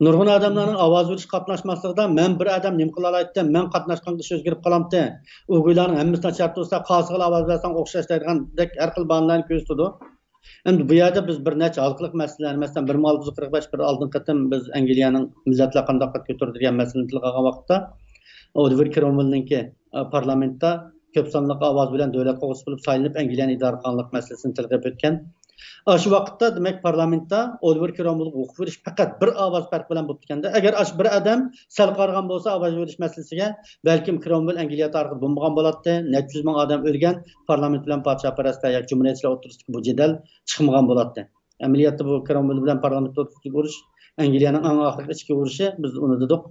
Nurg'un odamlarning ovoz berish qatnashmasligida men bir odam nima qila olaydi, men qatnashganda ish o'zgarib qolamdi. O'g'illarning hammasidan chart bo'lsa, qosiqla ovoz bersang o'xshash deygandek har xil banalarni ko'rsatdi. Endi bu yerda biz bir necha halqılık masalalar, masalan 1645 bir oldin qatim biz Angliyaning millatlar qandoq ko'tardi degan masalani tilga olgan vaqtda Oliver Cromwell'ninki parlamentda ko'p sonli ovoz bilan davlat qo'g'isi bo'lib saylanib Angliyani idora qilganlik masalasini tilga o'tgan. Şu vaqtda demek parlamentda Oliver Cromwell'ga huquq verish faqat bir ovoz farq bilan bo'lib ketganda, agar bir odam sal qarg'an bo'lsa ovoz berish masalasiga, balkim Cromwell Angliya tarixida bo'lmagan bo'ladi. Necha yuz ming odam o'lgan, parlament bilan podshohparastlar yoki jumhuriyatchilar o'rtasidagi bu jadal chiqmagan bo'ladi. Amaliyotda bu Cromwell bilan parlament o'rtasidagi urush Angliyaning eng oxirgi ichki urushi, biz uni dedik.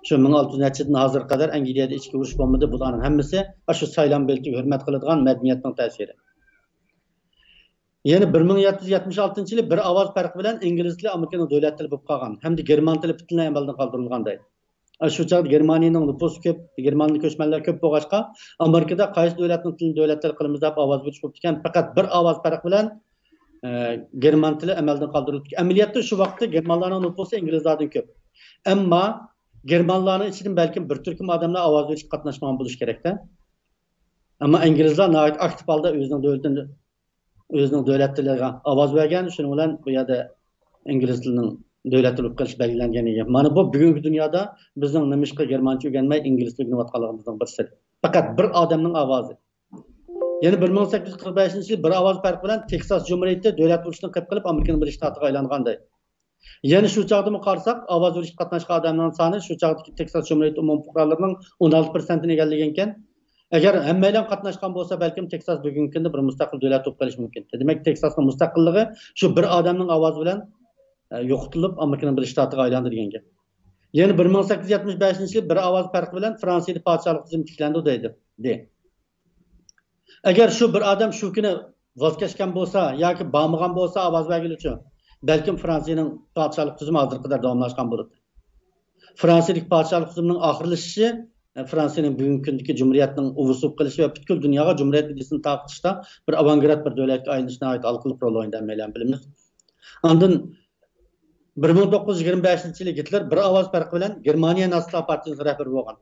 Şu 1600-dan hozir qadar Angliyada ichki urush bo'lmadi. Bularning hammasi shu saylan beltiga hurmat qiladigan madaniyatning ta'siri. Yani 1776 yılı bir ovoz farkı bilen İngiliz tili Amerika'nın devlet tili bo'lib qolgan. Hamda German tili butunlay amaldan qoldirilganday. Şu çağda Germaniyaning nufusi ko'p, Germanlik ko'chmanlar ko'p bo'lg'achqa, Amerikada qaysi davlatning tilini davlat tili qilamiz deb ovoz berish bo'lib ekan, faqat bir ovoz farqi bilan German tili amaldan qoldirildi. Amaliyotda shu vaqtda Germanlarning nufusi İngilizlardan ko'p. Ammo Germanlarning ichidan balkim bir turkum odamlar ovoz berishga qatnashmagan bo'lish kerak-da. Ammo İngilizlar nihoyat aktiv holda o'zining davlat tiliga ovoz bergan, shuning bilan bu yerda ingliz tilining davlat tili qilish belgilangan ekan. Mana bu bugungi dunyoda bizning nimishqa germancha o'rganmay ingliz tilini o'rganganligimizning bir siri. Faqat bir odamning ovozi. Ya'ni 1845-yil bir ovoz farqi bilan Texas Cumhuriyati davlat urushini qilib Amerikaning bir shtatiga aylanganday. Ya'ni shu chaqda qarasak, ovoz berishga qatnashgan odamlarning soni shu chaqdagi Texas Cumhuriyati umum fuqarolarining 16%ni egallagan ekan. Eğer hemmeyle katlaşkan olsa belki Texas bugünkü günde bir müstakil devlet olup kelishi mümkün. Demek Texas'ın müstakilliği şu bir adamın avazı bilen yo'qotilib Amerika'nın bir shtatiga aylantirilgan gap. Yani 1875 yıl bir avaz farkı bilen Fransiyada podshohlik tizimi tiklandi deydi. Eğer şu bir adam şu kuni voz kechgan bo'lsa yoki bormagan bo'lsa ovoz bergilichi, balkim Fransiyaning podshohlik tizimi hozirga qadar davomlashgan bo'ladi. Fransiyalik podshohlik tizimining oxirlashishi Fransa'nın bugünkü gündeki Cumhuriyet'nin uvusup kılışı ve bütün dünyaya Cumhuriyet idisini tartışta bir avantgard bir devletke ayrılışına ait alkılık rol oynayan bilimiz. Andın 1925 yılı Hitler bir avaz farkı bilen Germaniya Nazi Partiyası'nın rehberi olgan.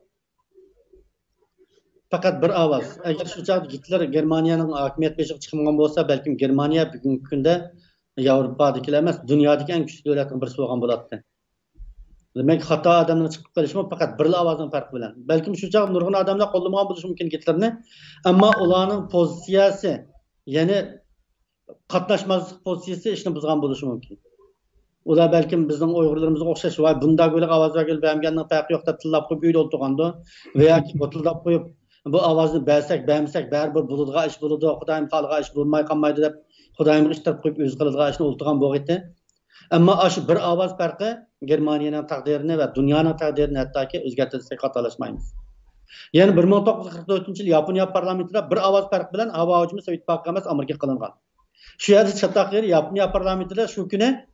Fakat bir avaz. Eğer şu çağda Hitler Germaniyanın hakimiyet beşiği çıkmagan olsa belki Germaniya bugünkü günde Avrupa'dakiler emas, dünyadaki en güçlü devletin birisi olgan bo'lardi. Demek hata adamdan çıkıp kalışma fakat bir avazın farkı bilen. Belki şu çağ nurgun adamlar qollamagan bo'lishi mumkin Hitlerni, ama ularning pozitsiyasi, yani qatnashmaslik pozitsiyasi ishni buzgan bo'lishi mumkin. Ular belki bizning Uyg'urlarimizga o'xshash va bunda bo'lib ovoz berganning farqi yo'q deb tillab qo'yib uyda o'tirganda va yoki o'tildab qo'yib bu ovozni bersak baribir bo'ladigan ish bo'ladi, Xudoyim xalqqa ish bo'lmay qolmaydi deb Xudoyim ishtirib qo'yib o'zi qiladigan ishni o'tirgan bo'lg'aydi. Ama şu bir ovoz farqi Germaniyaning taqdirini ve dünyanın taqdirini hattoki o'zgartirsak xatolaşmaymiz. Yani 1944 yıl Yaponiya parlamentida bir ovoz farqi bilan havo hujumi Sovet Ittifoqiga emas Amerika qilingan. Shu yerda chataq yeri Yaponiya parlamentida shu kuni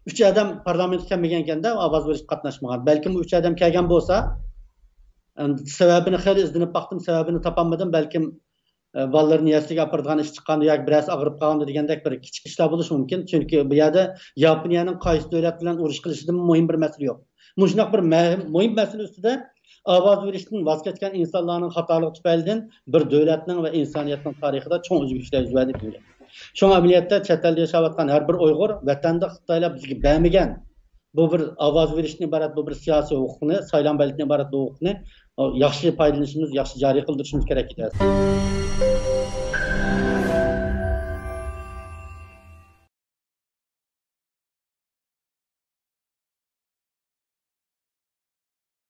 3 odam parlamentga kelmagan ekanda ovoz berishga qatnashmagan. Balkim 3 odam kelgan bo'lsa, sababini xeyli izlanib baqdim, sababini topolmadim. Balkim bolalarni yasliga apiradigan ish chiqqanda yoki birasi og'rib qolganda degandek bir kichik ishlar bo'lishi mumkin. Chunki bu yerda Yaponiyaning qaysi davlat bilan urush qilishidan muhim bir masala yo'q. Shunday bir muhim masala ustida ovoz berishdan voz kechgan insonlarning xatoligi tufaylidan bir davlatning va insoniyatning tarixida cho'ng o'zgarishlar yuz berdi. Şu ameliyatda chet elda yashayotgan har bir Uyg'ur vatanda Xitoylar bizga bermagan bu bir ovoz berishni iborat bu bir siyosiy huquqni, saylan belgidan iborat bu huquqni yaxshi foydalanishimiz, yaxshi joriy qildirishimiz kerak edi.